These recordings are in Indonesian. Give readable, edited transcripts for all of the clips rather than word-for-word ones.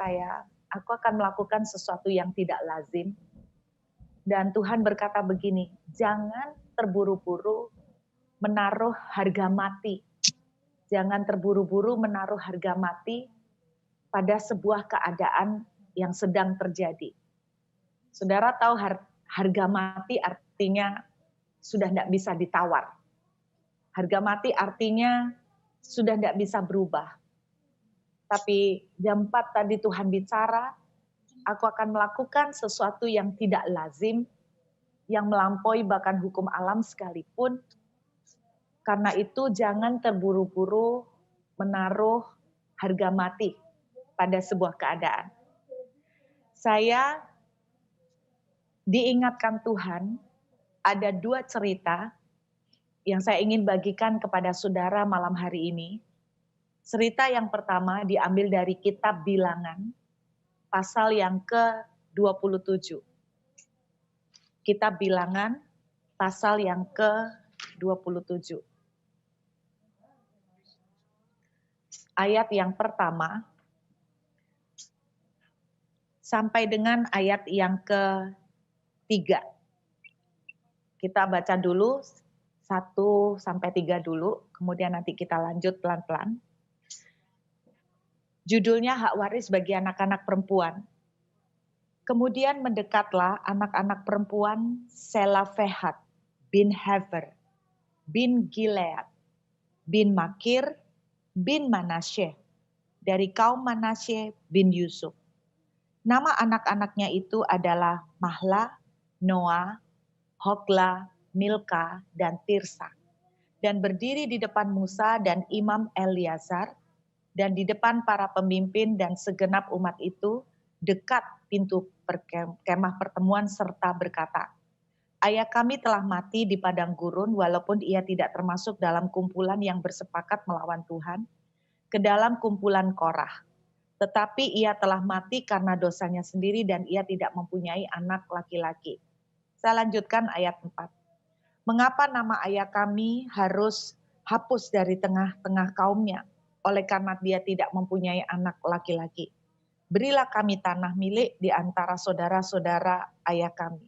saya, aku akan melakukan sesuatu yang tidak lazim. Dan Tuhan berkata begini, jangan terburu-buru menaruh harga mati. Jangan terburu-buru menaruh harga mati pada sebuah keadaan yang sedang terjadi. Saudara tahu harga mati artinya sudah tidak bisa ditawar. Harga mati artinya sudah tidak bisa berubah. Tapi jam 4 tadi Tuhan bicara, aku akan melakukan sesuatu yang tidak lazim, yang melampaui bahkan hukum alam sekalipun. Karena itu jangan terburu-buru menaruh harga mati pada sebuah keadaan. Saya diingatkan Tuhan, ada 2 cerita yang saya ingin bagikan kepada saudara malam hari ini. Cerita yang pertama diambil dari kitab Bilangan, pasal yang ke-27. Kitab Bilangan, pasal yang ke-27. Ayat yang pertama, sampai dengan ayat yang ke-3. Kita baca dulu 1 sampai 3 dulu, kemudian nanti kita lanjut pelan-pelan. Judulnya hak waris bagi anak-anak perempuan. Kemudian mendekatlah anak-anak perempuan Selafehat bin Hefer, bin Gilead, bin Makir, bin Manasye, dari kaum Manasye bin Yusuf. Nama anak-anaknya itu adalah Mahla, Noah, Hogla, Milka, dan Tirsa. Dan berdiri di depan Musa dan Imam Eleazar, dan di depan para pemimpin dan segenap umat itu, dekat pintu kemah pertemuan serta berkata, ayah kami telah mati di padang gurun walaupun ia tidak termasuk dalam kumpulan yang bersepakat melawan Tuhan, ke dalam kumpulan Korah. Tetapi ia telah mati karena dosanya sendiri dan ia tidak mempunyai anak laki-laki. Saya lanjutkan ayat 4. Mengapa nama ayah kami harus hapus dari tengah-tengah kaumnya? Oleh karena dia tidak mempunyai anak laki-laki. Berilah kami tanah milik di antara saudara-saudara ayah kami.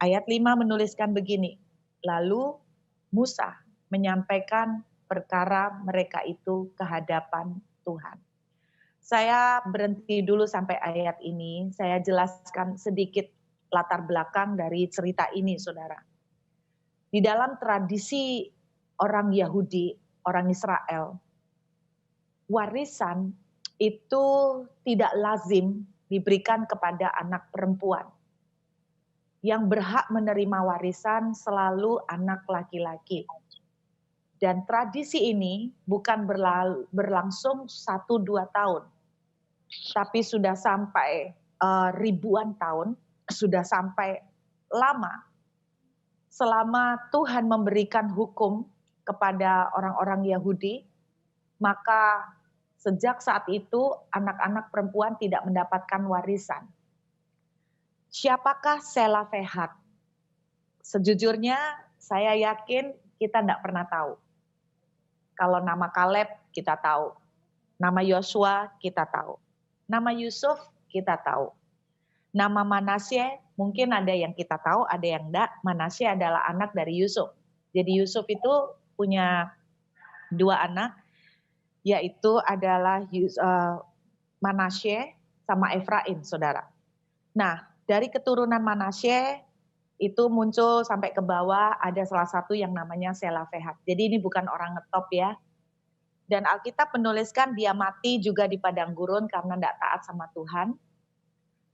Ayat 5 menuliskan begini. Lalu Musa menyampaikan perkara mereka itu ke hadapan Tuhan. Saya berhenti dulu sampai ayat ini. Saya jelaskan sedikit latar belakang dari cerita ini, saudara. Di dalam tradisi orang Yahudi, orang Israel, warisan itu tidak lazim diberikan kepada anak perempuan. Yang berhak menerima warisan selalu anak laki-laki. Dan tradisi ini bukan berlangsung 1-2 tahun, tapi sudah sampai ribuan tahun, sudah sampai lama. Selama Tuhan memberikan hukum kepada orang-orang Yahudi, maka sejak saat itu anak-anak perempuan tidak mendapatkan warisan. Siapakah Selafehat? Sejujurnya saya yakin kita tidak pernah tahu. Kalau nama Kaleb kita tahu, nama Yosua kita tahu, nama Yusuf kita tahu, nama Manasye mungkin ada yang kita tahu, ada yang enggak. Manasye adalah anak dari Yusuf. Jadi Yusuf itu punya 2 anak, yaitu adalah Manasye sama Efraim, saudara. Nah, dari keturunan Manasye itu muncul sampai ke bawah, ada salah satu yang namanya Selafehat. Jadi ini bukan orang ngetop ya. Dan Alkitab menuliskan dia mati juga di padang gurun karena tidak taat sama Tuhan.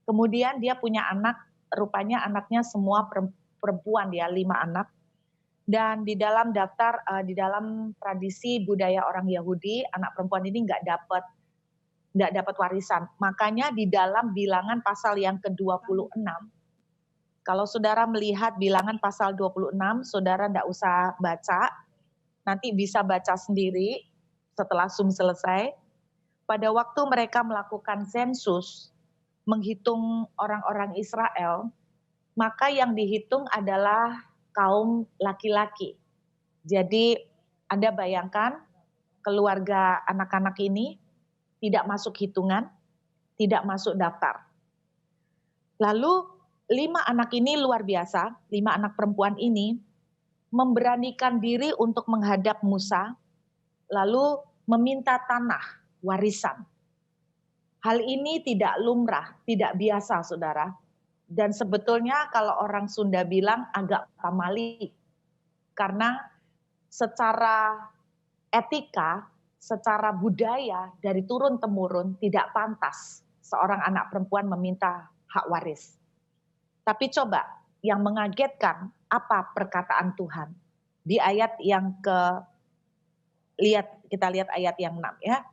Kemudian dia punya anak, rupanya anaknya semua perempuan, dia 5 anak. Dan di dalam daftar, di dalam tradisi budaya orang Yahudi, anak perempuan ini nggak dapat warisan. Makanya di dalam Bilangan pasal yang ke-26, kalau saudara melihat Bilangan pasal 26, saudara nggak usah baca, nanti bisa baca sendiri setelah Zoom selesai. Pada waktu mereka melakukan sensus, menghitung orang-orang Israel, maka yang dihitung adalah kaum laki-laki. Jadi Anda bayangkan keluarga anak-anak ini tidak masuk hitungan, tidak masuk daftar. Lalu 5 anak ini luar biasa, 5 anak perempuan ini memberanikan diri untuk menghadap Musa, lalu meminta tanah warisan. Hal ini tidak lumrah, tidak biasa saudara. Dan sebetulnya kalau orang Sunda bilang agak pamali. Karena secara etika, secara budaya dari turun-temurun tidak pantas seorang anak perempuan meminta hak waris. Tapi coba yang mengagetkan apa perkataan Tuhan. Di ayat yang kita lihat ayat yang 6 ya.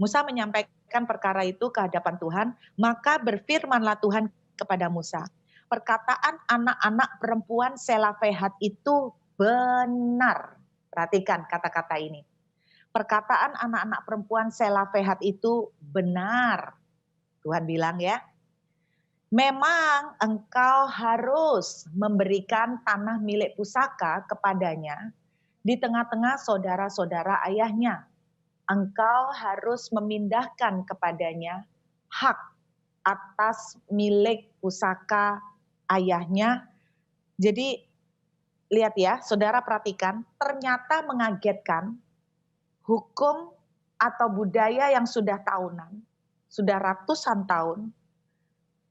Musa menyampaikan perkara itu ke hadapan Tuhan, maka berfirmanlah Tuhan kepada Musa. Perkataan anak-anak perempuan Selafehat itu benar. Perhatikan kata-kata ini. Perkataan anak-anak perempuan Selafehat itu benar. Tuhan bilang ya. Memang engkau harus memberikan tanah milik pusaka kepadanya di tengah-tengah saudara-saudara ayahnya. Engkau harus memindahkan kepadanya hak atas milik pusaka ayahnya. Jadi lihat ya, saudara perhatikan, ternyata mengagetkan hukum atau budaya yang sudah tahunan, sudah ratusan tahun,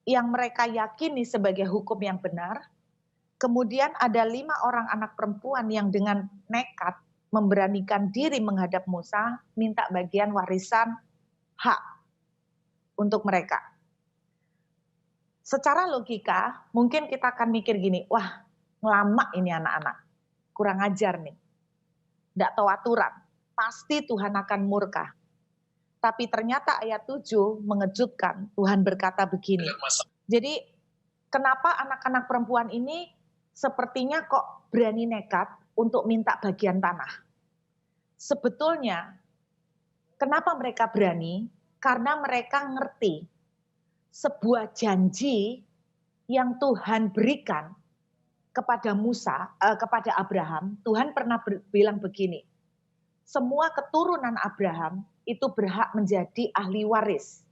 yang mereka yakini sebagai hukum yang benar. Kemudian ada 5 orang anak perempuan yang dengan nekat memberanikan diri menghadap Musa, minta bagian warisan hak untuk mereka. Secara logika, mungkin kita akan mikir gini, wah ngelama ini anak-anak, kurang ajar nih, tidak tahu aturan, pasti Tuhan akan murka. Tapi ternyata ayat 7 mengejutkan, Tuhan berkata begini, jadi kenapa anak-anak perempuan ini sepertinya kok berani nekat untuk minta bagian tanah? Sebetulnya, kenapa mereka berani? Karena mereka ngerti sebuah janji yang Tuhan berikan kepada Musa, kepada Abraham. Tuhan pernah bilang begini, semua keturunan Abraham itu berhak menjadi ahli waris.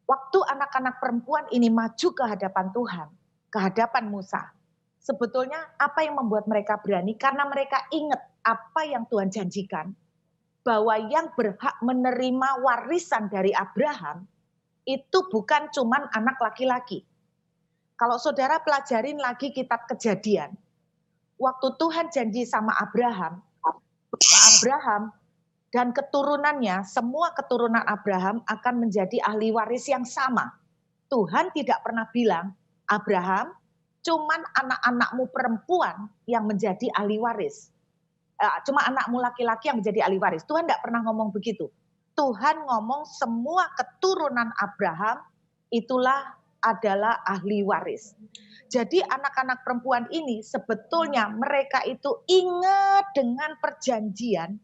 Waktu anak-anak perempuan ini maju ke hadapan Tuhan, ke hadapan Musa, sebetulnya apa yang membuat mereka berani? Karena mereka ingat apa yang Tuhan janjikan, bahwa yang berhak menerima warisan dari Abraham itu bukan cuman anak laki-laki. Kalau saudara pelajarin lagi kitab Kejadian, waktu Tuhan janji sama Abraham dan keturunannya, semua keturunan Abraham akan menjadi ahli waris yang sama. Tuhan tidak pernah bilang, Abraham, cuman anak-anakmu perempuan yang menjadi ahli waris. Cuma anakmu laki-laki yang menjadi ahli waris. Tuhan tidak pernah ngomong begitu. Tuhan ngomong semua keturunan Abraham itulah adalah ahli waris. Jadi anak-anak perempuan ini sebetulnya mereka itu ingat dengan perjanjian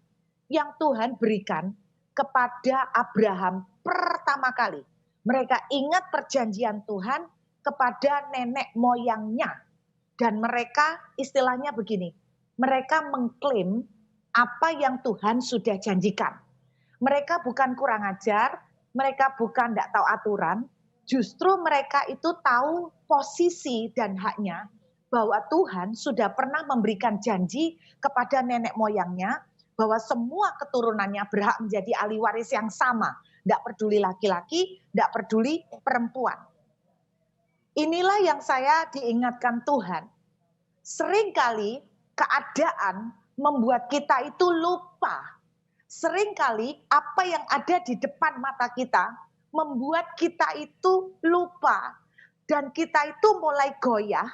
yang Tuhan berikan kepada Abraham pertama kali. Mereka ingat perjanjian Tuhan kepada nenek moyangnya. Dan mereka istilahnya begini, mereka mengklaim apa yang Tuhan sudah janjikan. Mereka bukan kurang ajar, mereka bukan tidak tahu aturan, justru mereka itu tahu posisi dan haknya bahwa Tuhan sudah pernah memberikan janji kepada nenek moyangnya bahwa semua keturunannya berhak menjadi ahli waris yang sama. Tidak peduli laki-laki, tidak peduli perempuan. Inilah yang saya diingatkan Tuhan. Seringkali keadaan membuat kita itu lupa. Seringkali apa yang ada di depan mata kita membuat kita itu lupa. Dan kita itu mulai goyah,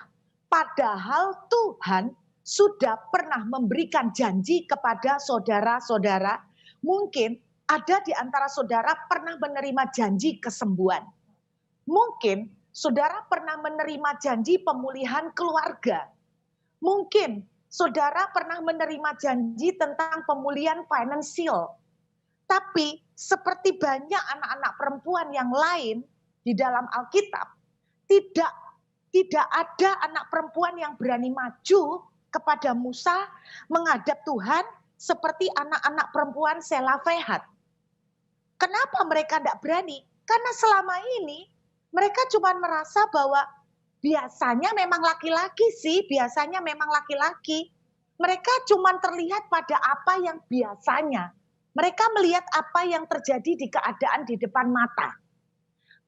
padahal Tuhan sudah pernah memberikan janji kepada saudara-saudara. Mungkin ada di antara saudara pernah menerima janji kesembuhan. Mungkin saudara pernah menerima janji pemulihan keluarga. Mungkin saudara pernah menerima janji tentang pemulihan finansial. Tapi seperti banyak anak-anak perempuan yang lain di dalam Alkitab, tidak ada anak perempuan yang berani maju kepada Musa menghadap Tuhan seperti anak-anak perempuan Selafehat. Kenapa mereka tidak berani? Karena selama ini mereka cuma merasa bahwa biasanya memang laki-laki sih, biasanya memang laki-laki. Mereka cuma terlihat pada apa yang biasanya. Mereka melihat apa yang terjadi di keadaan di depan mata.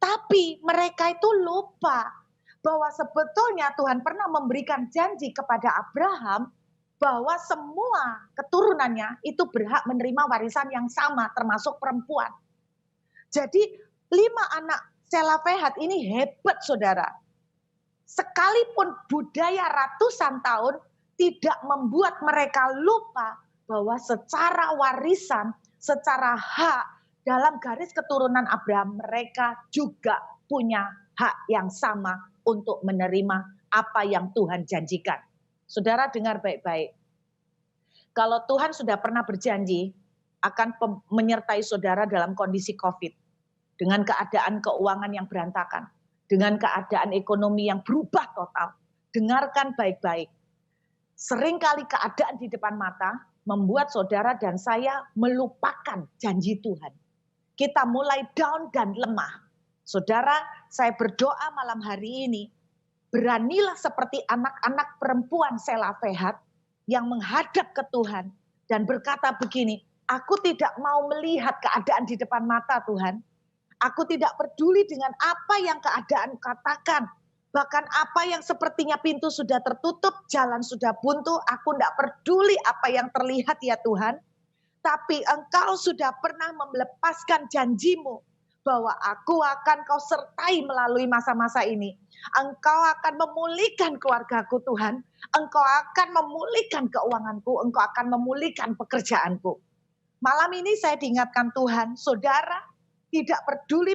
Tapi mereka itu lupa bahwa sebetulnya Tuhan pernah memberikan janji kepada Abraham bahwa semua keturunannya itu berhak menerima warisan yang sama, termasuk perempuan. Jadi 5 anak Selafehat ini hebat, saudara. Sekalipun budaya ratusan tahun tidak membuat mereka lupa bahwa secara warisan, secara hak dalam garis keturunan Abraham, mereka juga punya hak yang sama untuk menerima apa yang Tuhan janjikan. Saudara dengar baik-baik. Kalau Tuhan sudah pernah berjanji akan menyertai saudara dalam kondisi COVID, dengan keadaan keuangan yang berantakan, dengan keadaan ekonomi yang berubah total, dengarkan baik-baik. Seringkali keadaan di depan mata membuat saudara dan saya melupakan janji Tuhan. Kita mulai down dan lemah. Saudara, saya berdoa malam hari ini, beranilah seperti anak-anak perempuan Selafehat yang menghadap ke Tuhan dan berkata begini, aku tidak mau melihat keadaan di depan mata Tuhan. Aku tidak peduli dengan apa yang keadaan katakan. Bahkan apa yang sepertinya pintu sudah tertutup, jalan sudah buntu, aku tidak peduli apa yang terlihat ya Tuhan. Tapi Engkau sudah pernah melepaskan janjimu bahwa aku akan Kau sertai melalui masa-masa ini. Engkau akan memulihkan keluargaku Tuhan. Engkau akan memulihkan keuanganku. Engkau akan memulihkan pekerjaanku. Malam ini saya diingatkan Tuhan, saudara, tidak peduli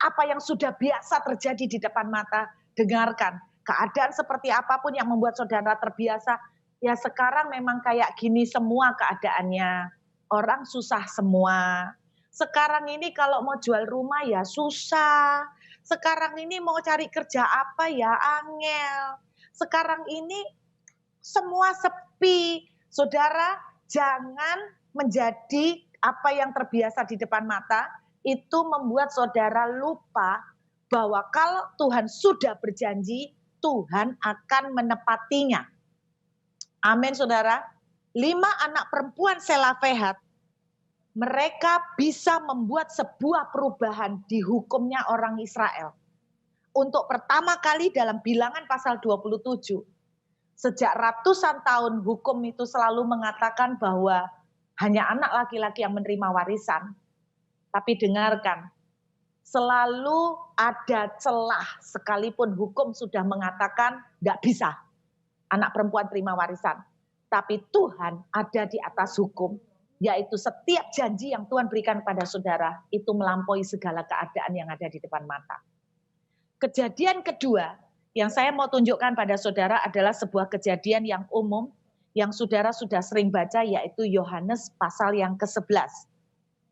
apa yang sudah biasa terjadi di depan mata, dengarkan. Keadaan seperti apapun yang membuat saudara terbiasa, ya sekarang memang kayak gini semua keadaannya. Orang susah semua. Sekarang ini kalau mau jual rumah ya susah. Sekarang ini mau cari kerja apa ya angel. Sekarang ini semua sepi. Saudara, jangan menjadi apa yang terbiasa di depan mata, itu membuat saudara lupa bahwa kalau Tuhan sudah berjanji, Tuhan akan menepatinya. Amin, saudara. 5 anak perempuan Selafehat, mereka bisa membuat sebuah perubahan di hukumnya orang Israel. Untuk pertama kali dalam Bilangan pasal 27, sejak ratusan tahun hukum itu selalu mengatakan bahwa hanya anak laki-laki yang menerima warisan. Tapi dengarkan, selalu ada celah sekalipun hukum sudah mengatakan tidak bisa anak perempuan terima warisan. Tapi Tuhan ada di atas hukum, yaitu setiap janji yang Tuhan berikan kepada saudara itu melampaui segala keadaan yang ada di depan mata. Kejadian kedua yang saya mau tunjukkan pada saudara adalah sebuah kejadian yang umum yang saudara sudah sering baca, yaitu Yohanes pasal yang ke-11.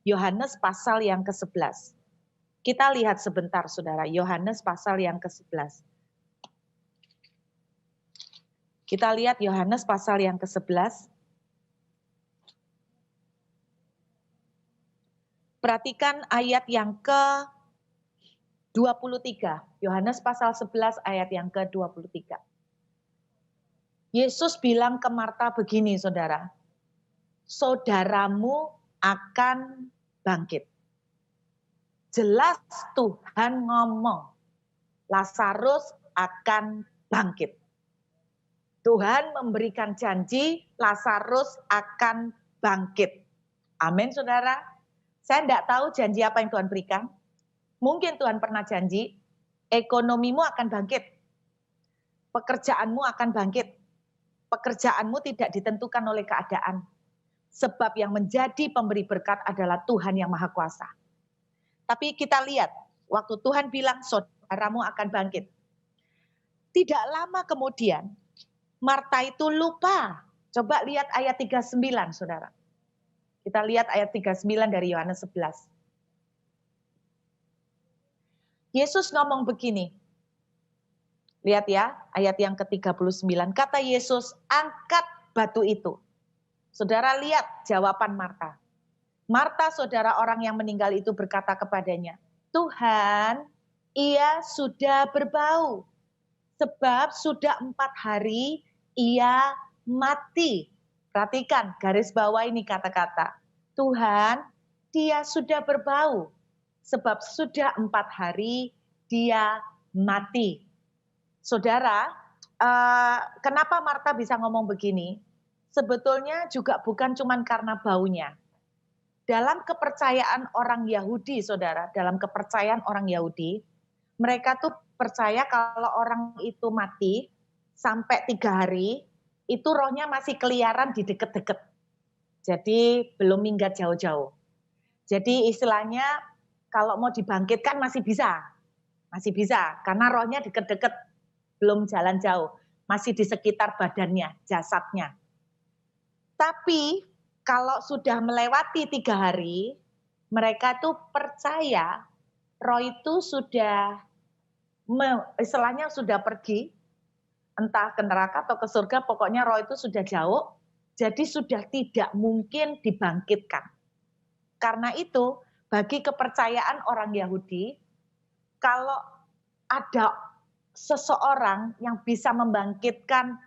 Yohanes pasal yang ke-11. Kita lihat sebentar saudara, Yohanes pasal yang ke-11. Kita lihat Yohanes pasal yang ke-11. Perhatikan ayat yang ke-23. Yohanes pasal 11 ayat yang ke-23. Yesus bilang ke Marta begini saudara, saudaramu akan bangkit. Jelas Tuhan ngomong, Lazarus akan bangkit. Tuhan memberikan janji, Lazarus akan bangkit. Amin, saudara. Saya tidak tahu janji apa yang Tuhan berikan. Mungkin Tuhan pernah janji, ekonomimu akan bangkit. Pekerjaanmu akan bangkit. Pekerjaanmu tidak ditentukan oleh keadaan. Sebab yang menjadi pemberi berkat adalah Tuhan yang Maha Kuasa. Tapi kita lihat, waktu Tuhan bilang, saudaramu akan bangkit. Tidak lama kemudian, Marta itu lupa. Coba lihat ayat 39, saudara. Kita lihat ayat 39 dari Yohanes 11. Yesus ngomong begini. Lihat ya, ayat yang ke-39. Kata Yesus, angkat batu itu. Saudara lihat jawaban Marta. Marta, saudara orang yang meninggal itu berkata kepadanya, Tuhan, ia sudah berbau, sebab sudah 4 hari ia mati. Perhatikan, garis bawah ini kata-kata. Tuhan, dia sudah berbau, sebab sudah 4 hari dia mati. Saudara, kenapa Marta bisa ngomong begini? Sebetulnya juga bukan cuma karena baunya. Dalam kepercayaan orang Yahudi, saudara, dalam kepercayaan orang Yahudi, mereka tuh percaya kalau orang itu mati sampai 3 hari, itu rohnya masih keliaran di deket-deket. Jadi belum minggat jauh-jauh. Jadi istilahnya kalau mau dibangkitkan masih bisa. Masih bisa, karena rohnya deket-deket, belum jalan jauh. Masih di sekitar badannya, jasadnya. Tapi kalau sudah melewati 3 hari, mereka tuh percaya roh itu sudah istilahnya sudah pergi, entah ke neraka atau ke surga, pokoknya roh itu sudah jauh, jadi sudah tidak mungkin dibangkitkan. Karena itu, bagi kepercayaan orang Yahudi, kalau ada seseorang yang bisa membangkitkan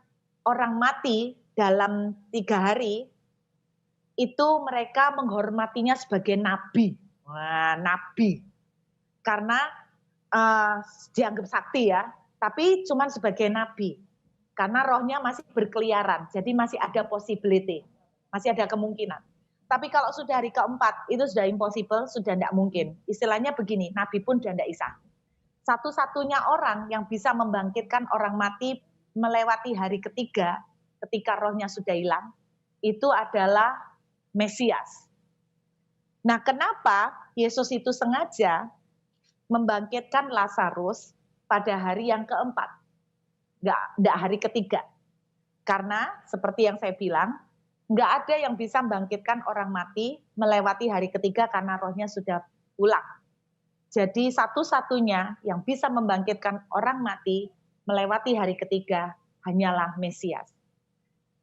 orang mati dalam 3 hari, itu mereka menghormatinya sebagai nabi. Wah, nabi. Karena dianggap sakti ya, tapi cuma sebagai nabi. Karena rohnya masih berkeliaran, jadi masih ada possibility, masih ada kemungkinan. Tapi kalau sudah hari keempat, itu sudah impossible, sudah tidak mungkin. Istilahnya begini, nabi pun sudah tidak bisa. Satu-satunya orang yang bisa membangkitkan orang mati melewati hari ketiga, ketika rohnya sudah hilang, itu adalah Mesias. Nah, kenapa Yesus itu sengaja membangkitkan Lazarus pada hari yang keempat, nggak hari ketiga? Karena seperti yang saya bilang, nggak ada yang bisa membangkitkan orang mati melewati hari ketiga karena rohnya sudah pulang. Jadi satu-satunya yang bisa membangkitkan orang mati melewati hari ketiga hanyalah Mesias.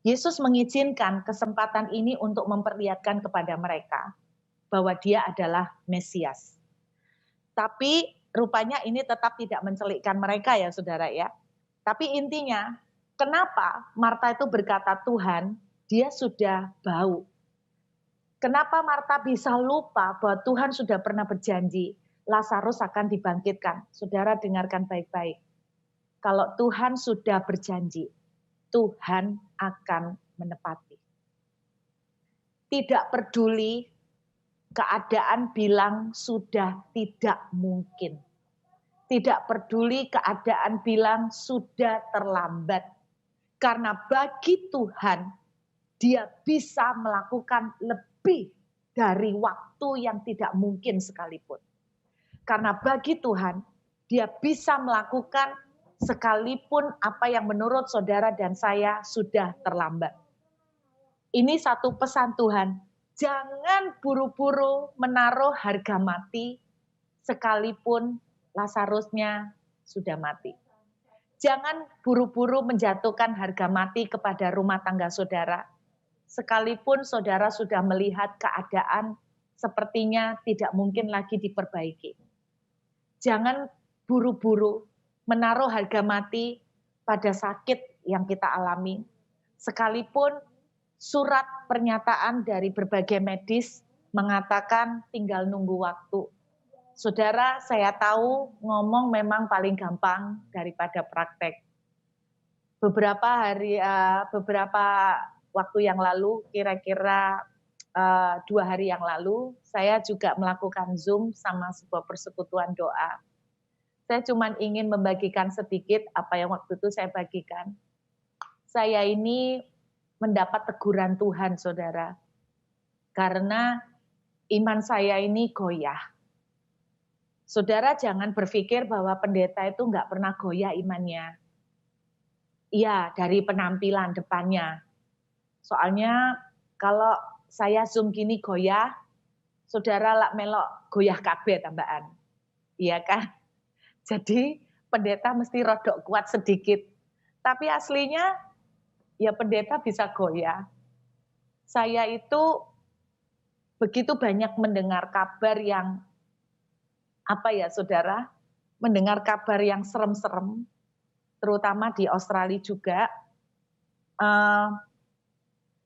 Yesus mengizinkan kesempatan ini untuk memperlihatkan kepada mereka bahwa dia adalah Mesias. Tapi rupanya ini tetap tidak mencelikkan mereka ya saudara ya. Tapi intinya, kenapa Marta itu berkata, Tuhan, dia sudah bau. Kenapa Marta bisa lupa bahwa Tuhan sudah pernah berjanji Lazarus akan dibangkitkan? Saudara dengarkan baik-baik. Kalau Tuhan sudah berjanji, Tuhan akan menepati. Tidak peduli keadaan bilang sudah tidak mungkin. Tidak peduli keadaan bilang sudah terlambat. Karena bagi Tuhan, dia bisa melakukan lebih dari waktu yang tidak mungkin sekalipun. Karena bagi Tuhan, dia bisa melakukan sekalipun apa yang menurut saudara dan saya sudah terlambat. Ini satu pesan Tuhan, jangan buru-buru menaruh harga mati sekalipun Lazarusnya sudah mati. Jangan buru-buru menjatuhkan harga mati kepada rumah tangga saudara, sekalipun saudara sudah melihat keadaan sepertinya tidak mungkin lagi diperbaiki. Jangan buru-buru menaruh harga mati pada sakit yang kita alami. Sekalipun surat pernyataan dari berbagai medis mengatakan tinggal nunggu waktu. Saudara, saya tahu ngomong memang paling gampang daripada praktek. Beberapa waktu yang lalu, kira-kira 2 hari yang lalu, saya juga melakukan Zoom sama sebuah persekutuan doa. Saya cuma ingin membagikan sedikit apa yang waktu itu saya bagikan. Saya ini mendapat teguran Tuhan, saudara. Karena iman saya ini goyah. Saudara jangan berpikir bahwa pendeta itu nggak pernah goyah imannya. Iya, dari penampilan depannya. Soalnya kalau saya Zoom gini goyah, saudara lak melok goyah kabeh tambahan. Iya kan? Jadi pendeta mesti rodok kuat sedikit. Tapi aslinya ya pendeta bisa goyah. Saya itu begitu banyak mendengar kabar yang, apa ya saudara, mendengar kabar yang serem-serem, terutama di Australia juga. Eee,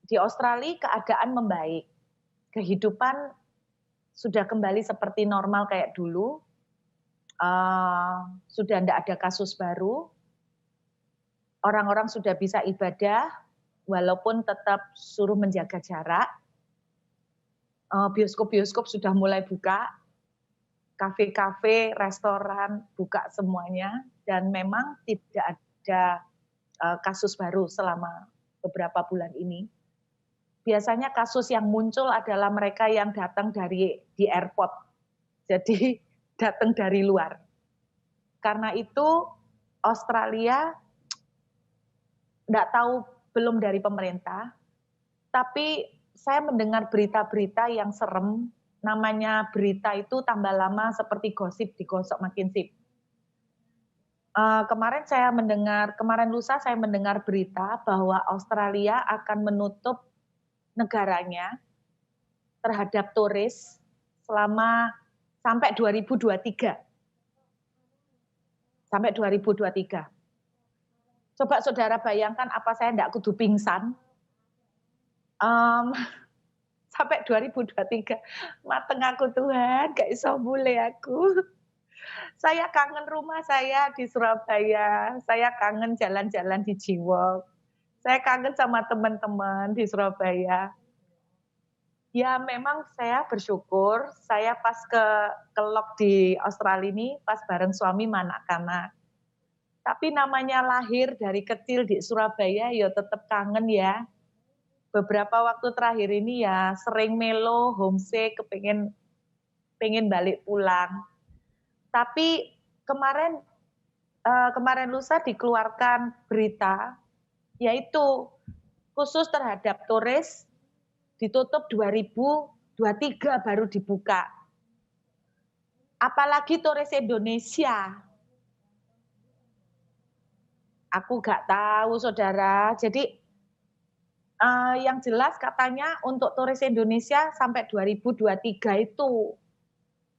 di Australia keadaan membaik, kehidupan sudah kembali seperti normal kayak dulu, sudah ndak ada kasus baru, orang-orang sudah bisa ibadah, walaupun tetap suruh menjaga jarak, bioskop-bioskop sudah mulai buka, kafe-kafe, restoran buka semuanya, dan memang tidak ada kasus baru selama beberapa bulan ini. Biasanya kasus yang muncul adalah mereka yang datang dari di airport, jadi datang dari luar. Karena itu Australia nggak tahu, belum dari pemerintah, tapi saya mendengar berita-berita yang serem, namanya berita itu tambah lama seperti gosip digosok makin sip. Kemarin lusa saya mendengar berita bahwa Australia akan menutup negaranya terhadap turis selama sampai 2023. Sampai 2023. Coba saudara bayangkan apa saya enggak kudu pingsan. Sampai 2023. Mateng aku Tuhan, gak iso bule aku. Saya kangen rumah saya di Surabaya, saya kangen jalan-jalan di Jiwok, saya kangen sama teman-teman di Surabaya. Ya memang saya bersyukur, saya pas ke lock di Australia ini pas bareng suami anak-anak. Tapi namanya lahir dari kecil di Surabaya ya tetap kangen ya. Beberapa waktu terakhir ini ya sering melo, homesick, pengen balik pulang. Tapi kemarin lusa dikeluarkan berita, yaitu khusus terhadap turis ditutup 2023 baru dibuka. Apalagi turis Indonesia. Aku nggak tahu saudara. Jadi yang jelas katanya untuk turis Indonesia sampai 2023 itu.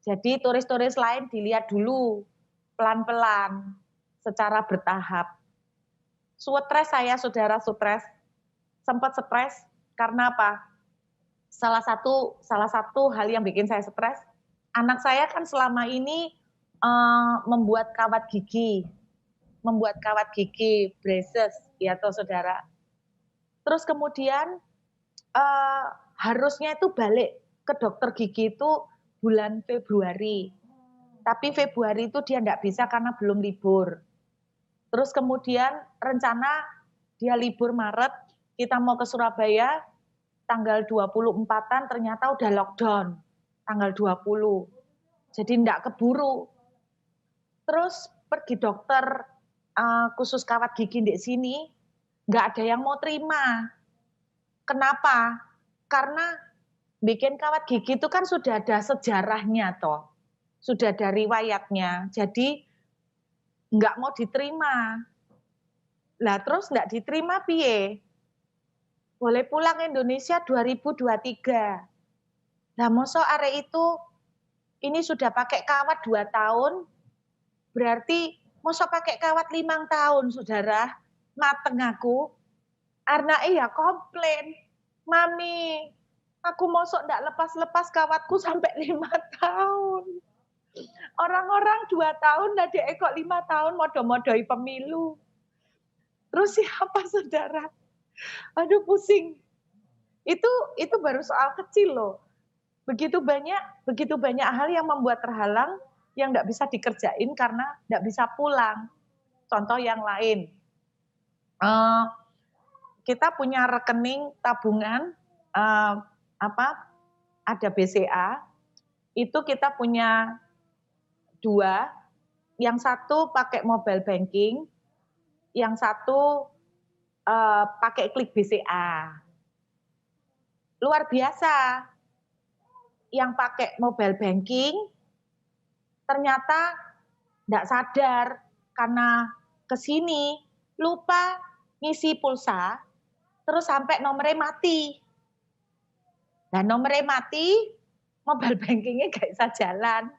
Jadi turis-turis lain dilihat dulu pelan-pelan secara bertahap. Stres saya saudara, sempat stres karena apa? Salah satu hal yang bikin saya stres, anak saya kan selama ini membuat kawat gigi braces ya toh saudara. Terus kemudian harusnya itu balik ke dokter gigi itu bulan Februari. Tapi Februari itu dia enggak bisa karena belum libur. Terus kemudian rencana dia libur Maret, kita mau ke Surabaya, tanggal 24-an ternyata udah lockdown, tanggal 20. Jadi enggak keburu. Terus pergi dokter khusus kawat gigi di sini, enggak ada yang mau terima. Kenapa? Karena bikin kawat gigi itu kan sudah ada sejarahnya toh. Sudah ada riwayatnya. Jadi enggak mau diterima. Lah terus enggak diterima piye? Boleh pulang Indonesia 2023. Lah mosok arek itu ini sudah pakai kawat 2 tahun, berarti mosok pakai kawat 5 tahun, saudara. Mateng aku. Anake ya komplain, "Mami, aku mosok ndak lepas-lepas kawatku sampai 5 tahun. Orang-orang 2 tahun, lah dek kok 5 tahun modo-modoi pemilu." Terus siapa saudara? Aduh pusing. Itu baru soal kecil loh. Begitu banyak hal yang membuat terhalang, yang nggak bisa dikerjain karena nggak bisa pulang. Contoh yang lain, kita punya rekening tabungan, ada BCA, itu kita punya 2, yang satu pakai mobile banking, yang satu pakai klik BCA. Luar biasa, yang pakai mobile banking ternyata nggak sadar karena kesini lupa ngisi pulsa, terus sampai nomornya mati. Nah nomornya mati, mobile bankingnya nggak bisa jalan.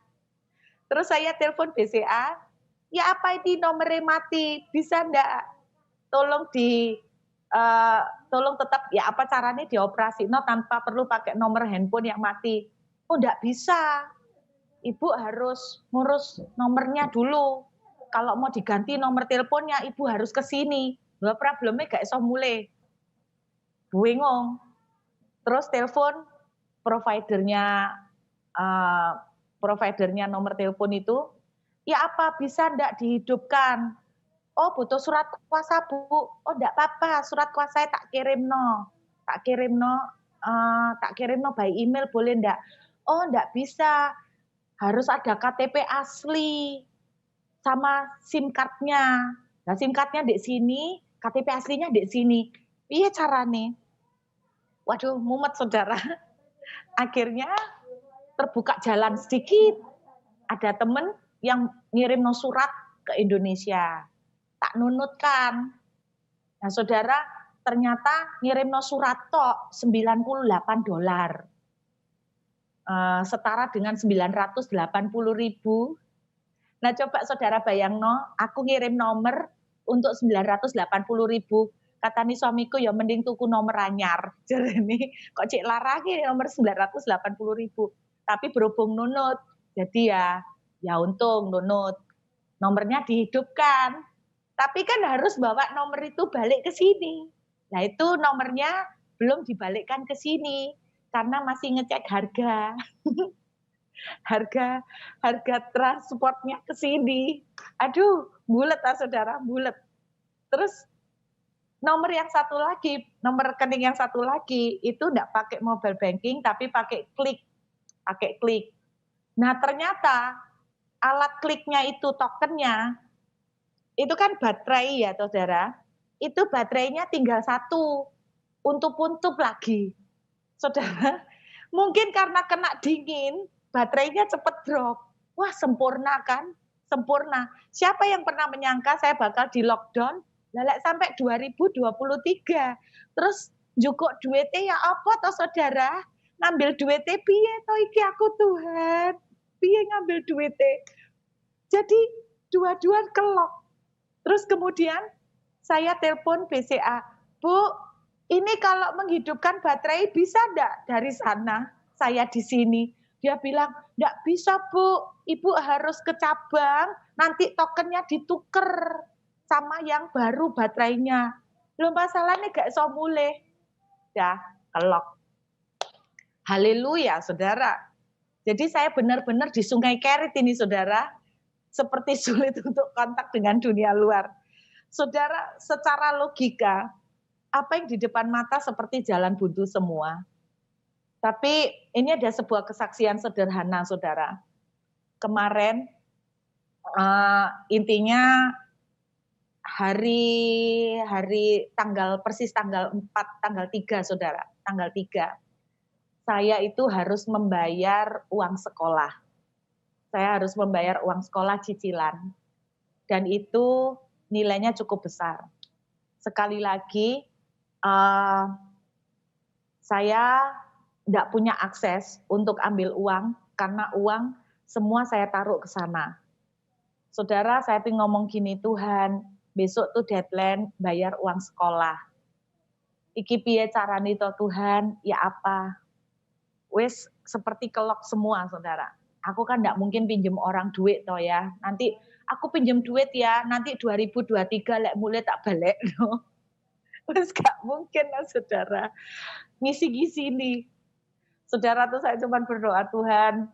Terus saya telepon BCA, ya apa ini nomornya mati, bisa ndak? Tolong tolong tetap ya apa caranya dioperasi no tanpa perlu pakai nomor handphone yang mati. Oh ndak bisa, ibu harus ngurus nomornya dulu. Kalau mau diganti nomor teleponnya, ibu harus ke sini. Dua problemnya gak iso mulai. Bingung. Terus telepon providernya providernya nomor telepon itu, ya apa bisa ndak dihidupkan? Oh butuh surat kuasa bu, oh ndak apa-apa surat kuasa tak kirim no, tak kirim no by email boleh ndak? Oh ndak bisa, harus ada KTP asli sama SIM card-nya. Nah SIM card-nya di sini, KTP aslinya di sini. Iya carane? Waduh mumet saudara. Akhirnya terbuka jalan sedikit. Ada temen yang ngirim no surat ke Indonesia. Tak nunutkan. Nah saudara, ternyata ngirim no surat tok $98. Setara dengan 980.000. Nah coba saudara bayang no, aku ngirim nomor untuk 980.000. Kata nih suamiku ya mending tuku nomor anyar. Jadi kok cik lara ki nomor 980.000. Tapi berhubung nunut, jadi ya untung nunut. Nomornya dihidupkan. Tapi kan harus bawa nomor itu balik ke sini. Nah itu nomornya belum dibalikkan ke sini karena masih ngecek harga. harga transportnya ke sini. Aduh, bulet saudara, bulet. Terus nomor yang satu lagi, nomor rekening yang satu lagi itu enggak pakai mobile banking tapi pakai klik. Nah, ternyata alat kliknya itu tokennya itu kan baterai ya, saudara. Itu baterainya tinggal satu, untup-untup lagi. Saudara, mungkin karena kena dingin, baterainya cepat drop. Wah, sempurna kan? Sempurna. Siapa yang pernah menyangka saya bakal di lockdown? Lalek sampai 2023. Terus jukuk duitnya ya apa toh saudara? Ngambil duitnya piye toh iki aku Tuhan? Piye ngambil duitnya? Jadi dua-duaan kelok. Terus kemudian saya telepon BCA, Bu, ini kalau menghidupkan baterai bisa enggak dari sana? Saya di sini. Dia bilang, enggak bisa Bu, Ibu harus ke cabang, nanti tokennya ditukar sama yang baru baterainya. Loh masalahnya gak iso mulih. Ya, kelok. Haleluya, saudara. Jadi saya benar-benar di Sungai Kerit ini, saudara. Seperti sulit untuk kontak dengan dunia luar. Saudara, secara logika, apa yang di depan mata seperti jalan buntu semua. Tapi ini ada sebuah kesaksian sederhana, saudara. Kemarin, intinya hari persis tanggal 4, tanggal 3, saudara. Tanggal 3. Saya itu harus membayar uang sekolah. Saya harus membayar uang sekolah cicilan. Dan itu nilainya cukup besar. Sekali lagi, saya tidak punya akses untuk ambil uang, karena uang semua saya taruh ke sana. Saudara, saya ngomong gini, Tuhan, besok tuh deadline bayar uang sekolah. Iki piye carane toh Tuhan, ya apa? Wes seperti kelok semua, saudara. Aku kan tidak mungkin pinjem orang duit toh ya. Nanti aku pinjem duit ya, nanti 2023 lek mulai tak balik. No. Terus gak mungkin lah saudara. Ngisi-ngisi nih. Saudara tuh saya cuma berdoa, Tuhan,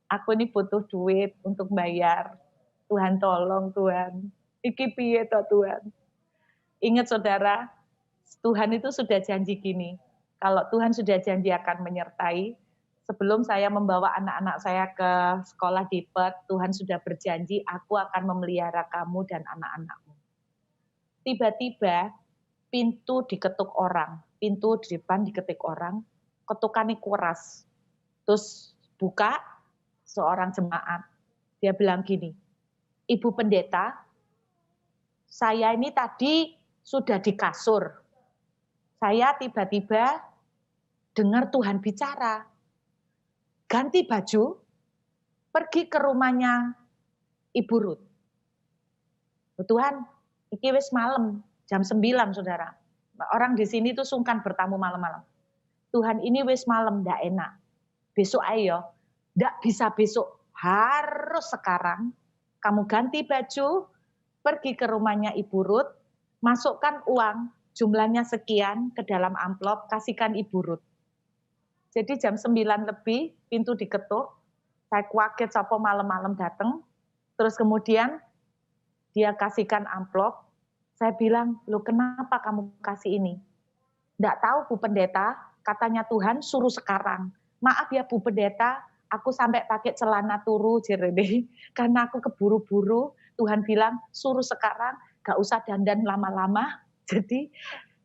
aku ini butuh duit untuk bayar. Tuhan tolong Tuhan. Iki piye toh Tuhan. Ingat saudara, Tuhan itu sudah janji gini. Kalau Tuhan sudah janji akan menyertai, sebelum saya membawa anak-anak saya ke sekolah di Perth, Tuhan sudah berjanji, aku akan memelihara kamu dan anak-anakmu. Tiba-tiba, pintu diketuk orang, pintu di depan diketik orang, ketukannya keras. Terus buka, seorang jemaat, dia bilang gini, Ibu pendeta, saya ini tadi sudah di kasur. Saya tiba-tiba dengar Tuhan bicara. Ganti baju, pergi ke rumahnya Ibu Ruth. Tuhan, iki wis malam, jam 9, saudara. Orang di sini tuh sungkan bertamu malam-malam. Tuhan, ini wis malam, ndak enak. Besok ayo, ndak bisa besok, harus sekarang. Kamu ganti baju, pergi ke rumahnya Ibu Ruth, masukkan uang, jumlahnya sekian ke dalam amplop, kasihkan Ibu Ruth. Jadi jam 9 lebih, pintu diketuk, saya kaget siapa malam-malam datang, terus kemudian dia kasihkan amplop, saya bilang, loh kenapa kamu kasih ini? Nggak tahu Bu Pendeta, katanya Tuhan suruh sekarang. Maaf ya Bu Pendeta, aku sampai pakai celana turu, Jeremy, karena aku keburu-buru, Tuhan bilang suruh sekarang, gak usah dandan lama-lama, jadi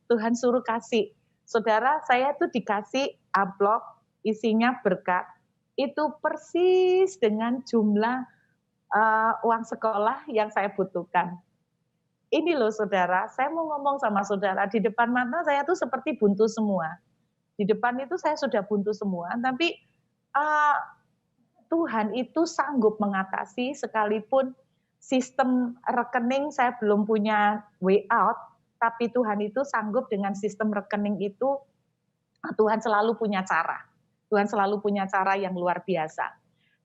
Tuhan suruh kasih. Saudara, saya tuh dikasih amplop, isinya berkat, itu persis dengan jumlah uang sekolah yang saya butuhkan. Ini loh saudara, saya mau ngomong sama saudara, di depan mata saya tuh seperti buntu semua. Di depan itu saya sudah buntu semua, tapi Tuhan itu sanggup mengatasi sekalipun sistem rekening saya belum punya way out, tapi Tuhan itu sanggup dengan sistem rekening itu, Tuhan selalu punya cara. Tuhan selalu punya cara yang luar biasa.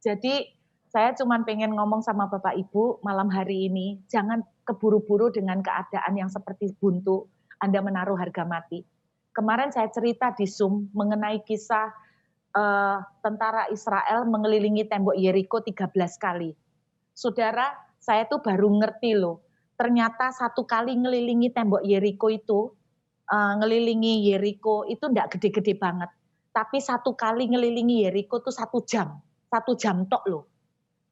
Jadi saya cuma pengen ngomong sama Bapak Ibu malam hari ini, jangan keburu-buru dengan keadaan yang seperti buntu, Anda menaruh harga mati. Kemarin saya cerita di Zoom mengenai kisah tentara Israel mengelilingi tembok Yeriko 13 kali. Saudara, saya tuh baru ngerti loh, ternyata satu kali ngelilingi tembok Yeriko itu, ngelilingi Yeriko itu enggak gede-gede banget. Tapi satu kali ngelilingi Yeriko tuh 1 jam. 1 jam tok loh.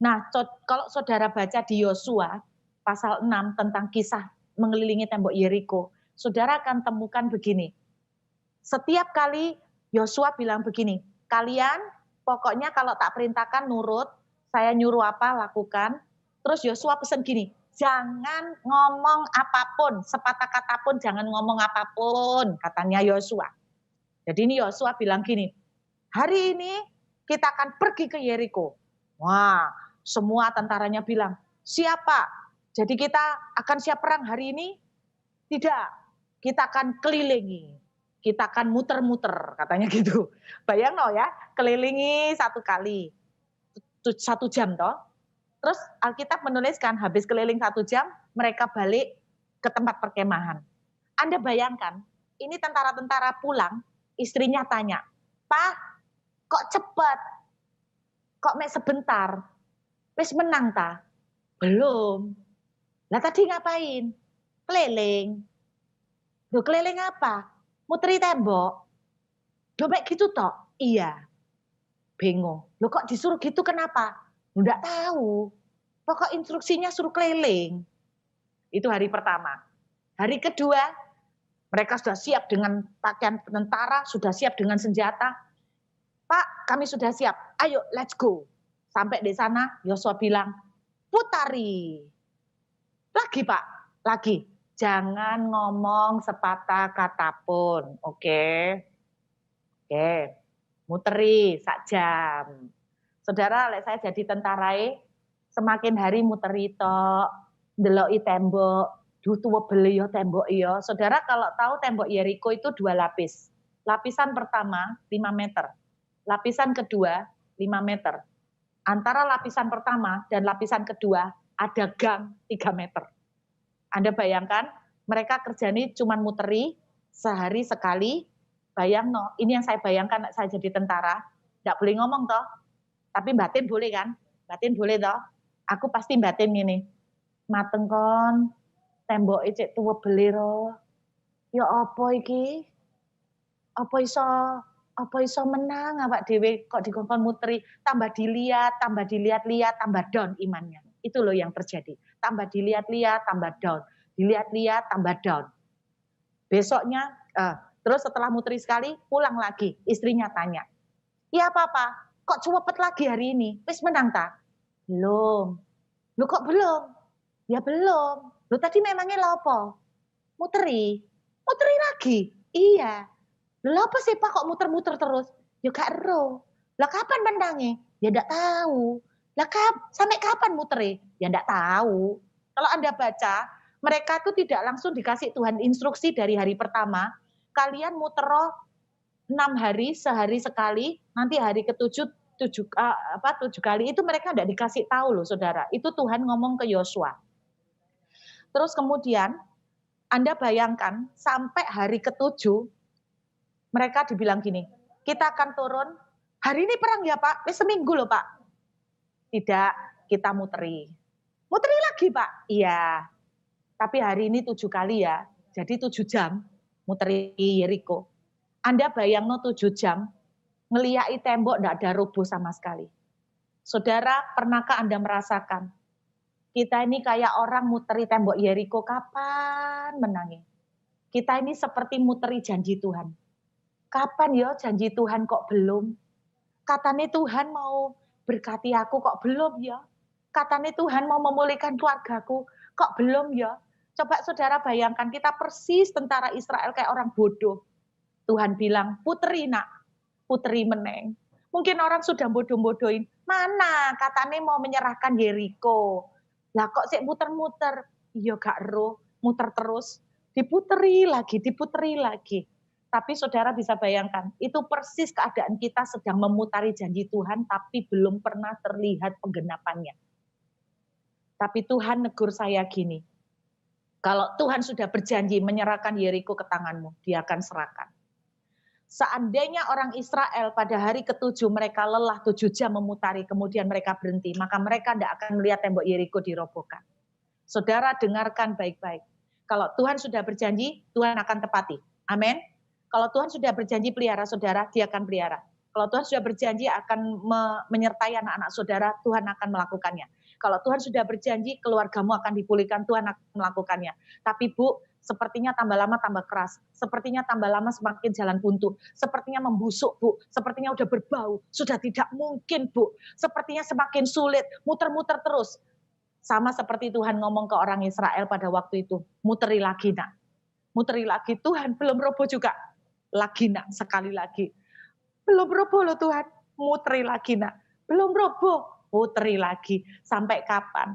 Nah, kalau saudara baca di Yosua pasal 6 tentang kisah mengelilingi tembok Yeriko, saudara akan temukan begini. Setiap kali Yosua bilang begini, kalian pokoknya kalau tak perintahkan nurut, saya nyuruh apa lakukan. Terus Yosua pesan gini, jangan ngomong apapun, sepatah kata pun jangan ngomong apapun, katanya Yosua. Jadi ini Yosua bilang gini, hari ini kita akan pergi ke Yeriko. Wah, semua tentaranya bilang, siapa? Jadi kita akan siap perang hari ini? Tidak, kita akan kelilingi. Kita akan muter-muter, katanya gitu. Bayang no ya, kelilingi 1 kali. 1 jam toh. Terus Alkitab menuliskan, habis keliling 1 jam, mereka balik ke tempat perkemahan. Anda bayangkan, ini tentara-tentara pulang, istrinya tanya, Pak, kok cepat? Kok mek sebentar? Wis menang ta? Belum. Lah tadi ngapain? Keliling. Loh keliling apa? Muteri tembok. Loh mek gitu toh? Iya. Bingung. Loh kok disuruh gitu kenapa? Nggak tahu. Pokok instruksinya suruh keliling. Itu hari pertama. Hari kedua, mereka sudah siap dengan pakaian tentara, sudah siap dengan senjata. Pak, kami sudah siap. Ayo, let's go. Sampai di sana, Yosua bilang, putari. Lagi, Pak. Lagi. Jangan ngomong sepatah kata pun. Oke. Oke. Muteri sak jam. Saudara, lek saya jadi tentara, semakin hari muteri tok, ndeloki tembok, tuwa beli yo tembok yo. Saudara kalau tahu tembok Yeriko itu 2 lapis. Lapisan pertama 5 meter. Lapisan kedua 5 meter. Antara lapisan pertama dan lapisan kedua ada gang 3 meter. Anda bayangkan, mereka kerjanya cuma muteri sehari sekali. Bayang no, ini yang saya bayangkan saya jadi tentara. Nggak boleh ngomong toh, tapi batin boleh kan? Batin boleh toh. Aku pasti batin ini. Mateng kon, tembok cek tuwa beliro. Ya apa iki? Apa iso menang awak dhewe kok dikongkon muteri, tambah dilihat, tambah down imannya. Itu loh yang terjadi. Tambah dilihat-lihat, tambah down. Dilihat-lihat, tambah down. Besoknya, terus setelah muteri sekali, pulang lagi. Istrinya tanya, ya apa-apa, kok cepet lagi hari ini? Wis menang tak? Belum. Loh kok belum? Ya belum. Loh tadi memangnya apa? Muteri. Muteri lagi? Iya. Lha apa sih Pak kok muter-muter terus? Ya gak ero. Lah kapan menange? Ya ndak tahu. Lah sampai kapan mutere? Ya ndak tahu. Kalau Anda baca, mereka tuh tidak langsung dikasih Tuhan instruksi dari hari pertama, kalian mutero 6 hari, sehari sekali, nanti hari ketujuh 7 kali itu mereka ndak dikasih tahu loh Saudara. Itu Tuhan ngomong ke Yosua. Terus kemudian Anda bayangkan sampai hari ketujuh mereka dibilang gini, kita akan turun, hari ini perang ya Pak, seminggu loh Pak. Tidak, kita muteri. Muteri lagi Pak? Iya, tapi hari ini 7 kali ya, jadi 7 jam muteri Yeriko. Anda bayang no 7 jam, ngeliai tembok nggak ada roboh sama sekali. Saudara, pernahkah Anda merasakan, kita ini kayak orang muteri tembok Yeriko kapan menangis? Kita ini seperti muteri janji Tuhan. Kapan ya janji Tuhan kok belum? Katanya Tuhan mau berkati aku kok belum ya? Katanya Tuhan mau memulihkan keluargaku kok belum ya? Coba saudara bayangkan kita persis tentara Israel kayak orang bodoh. Tuhan bilang, putri nak, putri meneng. Mungkin orang sudah bodoh-bodohin, mana katanya mau menyerahkan Yeriko. Lah kok sih muter-muter? Iya gak roh, muter terus. Diputeri lagi. Tapi saudara bisa bayangkan, itu persis keadaan kita sedang memutari janji Tuhan, tapi belum pernah terlihat penggenapannya. Tapi Tuhan negur saya gini, kalau Tuhan sudah berjanji menyerahkan Yeriko ke tanganmu, dia akan serahkan. Seandainya orang Israel pada hari ketujuh mereka lelah 7 jam memutari, kemudian mereka berhenti, maka mereka tidak akan melihat tembok Yeriko dirobohkan. Saudara dengarkan baik-baik. Kalau Tuhan sudah berjanji, Tuhan akan tepati. Amin. Kalau Tuhan sudah berjanji pelihara saudara, dia akan pelihara. Kalau Tuhan sudah berjanji akan menyertai anak-anak saudara, Tuhan akan melakukannya. Kalau Tuhan sudah berjanji keluargamu akan dipulihkan, Tuhan akan melakukannya. Tapi Bu, sepertinya tambah lama tambah keras. Sepertinya tambah lama semakin jalan buntu. Sepertinya membusuk Bu. Sepertinya udah berbau. Sudah tidak mungkin Bu. Sepertinya semakin sulit. Muter-muter terus. Sama seperti Tuhan ngomong ke orang Israel pada waktu itu. Muteri lagi nak. Muteri lagi. Tuhan belum roboh juga. Lagi nak, sekali lagi. Belum roboh loh Tuhan. Muteri lagi nak. Belum roboh. Muteri lagi. Sampai kapan?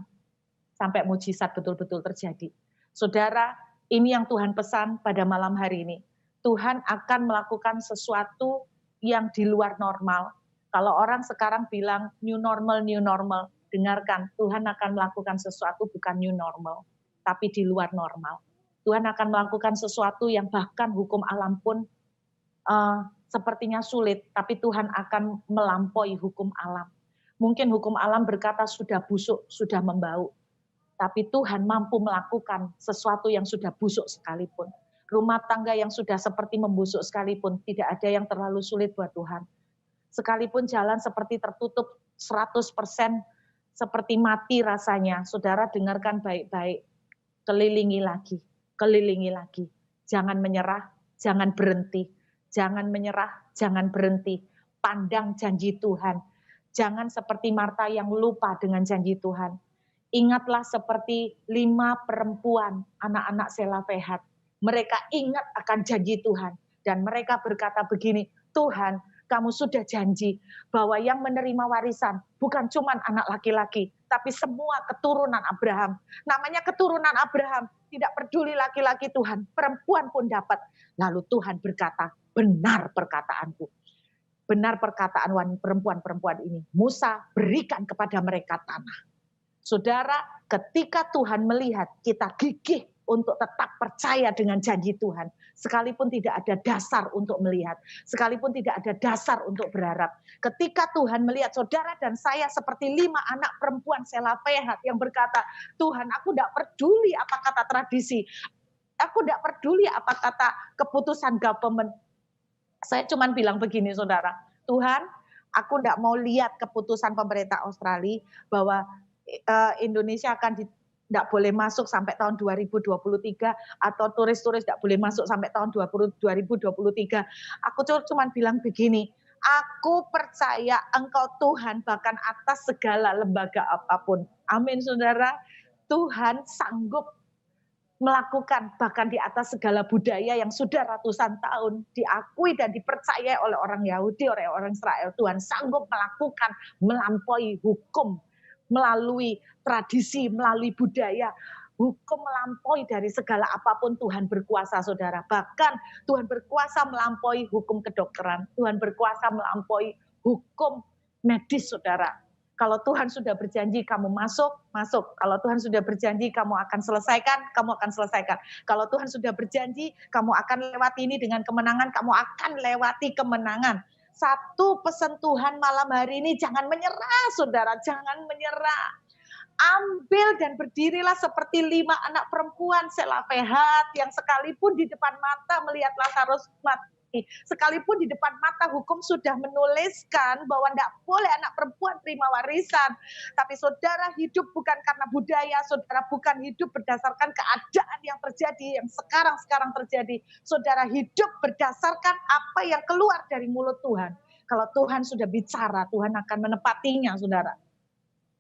Sampai mujizat betul-betul terjadi. Saudara, ini yang Tuhan pesan pada malam hari ini. Tuhan akan melakukan sesuatu yang di luar normal. Kalau orang sekarang bilang new normal, dengarkan, Tuhan akan melakukan sesuatu bukan new normal, tapi di luar normal. Tuhan akan melakukan sesuatu yang bahkan hukum alam pun sepertinya sulit, tapi Tuhan akan melampaui hukum alam. Mungkin hukum alam berkata sudah busuk, sudah membau, tapi Tuhan mampu melakukan sesuatu yang sudah busuk sekalipun. Rumah tangga yang sudah seperti membusuk sekalipun, tidak ada yang terlalu sulit buat Tuhan. Sekalipun jalan seperti tertutup 100%, seperti mati rasanya, saudara dengarkan baik-baik. Kelilingi lagi. Jangan menyerah, jangan berhenti. Jangan menyerah, jangan berhenti. Pandang janji Tuhan. Jangan seperti Marta yang lupa dengan janji Tuhan. Ingatlah seperti 5 perempuan, anak-anak Selafehat. Mereka ingat akan janji Tuhan. Dan mereka berkata begini, Tuhan, kamu sudah janji bahwa yang menerima warisan bukan cuma anak laki-laki, tapi semua keturunan Abraham. Namanya keturunan Abraham, tidak peduli laki-laki Tuhan, perempuan pun dapat. Lalu Tuhan berkata, benar perkataanku. Benar perkataan perempuan-perempuan ini. Musa berikan kepada mereka tanah. Saudara, ketika Tuhan melihat kita gigih untuk tetap percaya dengan janji Tuhan, sekalipun tidak ada dasar untuk melihat, sekalipun tidak ada dasar untuk berharap. Ketika Tuhan melihat saudara dan saya seperti 5 anak perempuan Selafehat yang berkata, Tuhan aku tidak peduli apa kata tradisi, aku tidak peduli apa kata keputusan government. Saya cuma bilang begini saudara, Tuhan aku tidak mau lihat keputusan pemerintah Australia bahwa Indonesia akan tidak boleh masuk sampai tahun 2023 atau turis-turis tidak boleh masuk sampai tahun 2023. Aku cuma bilang begini, aku percaya Engkau Tuhan bahkan atas segala lembaga apapun. Amin saudara. Tuhan sanggup melakukan bahkan di atas segala budaya yang sudah ratusan tahun diakui dan dipercaya oleh orang Yahudi, oleh orang Israel. Tuhan sanggup melakukan melampaui hukum, melalui tradisi, melalui budaya. Hukum melampaui dari segala apapun Tuhan berkuasa, saudara. Bahkan Tuhan berkuasa melampaui hukum kedokteran. Tuhan berkuasa melampaui hukum medis, saudara. Kalau Tuhan sudah berjanji kamu masuk, masuk. Kalau Tuhan sudah berjanji kamu akan selesaikan, kamu akan selesaikan. Kalau Tuhan sudah berjanji kamu akan lewati ini dengan kemenangan, kamu akan lewati kemenangan. Satu pesan Tuhan malam hari ini, jangan menyerah, saudara. Jangan menyerah. Ambil dan berdirilah seperti 5 anak perempuan Selafehat yang sekalipun di depan mata melihat Lazarus mati, sekalipun di depan mata hukum sudah menuliskan bahwa tidak boleh anak perempuan terima warisan. Tapi saudara hidup bukan karena budaya, saudara bukan hidup berdasarkan keadaan yang terjadi, yang sekarang terjadi. Saudara hidup berdasarkan apa yang keluar dari mulut Tuhan. Kalau Tuhan sudah bicara, Tuhan akan menepatinya, saudara.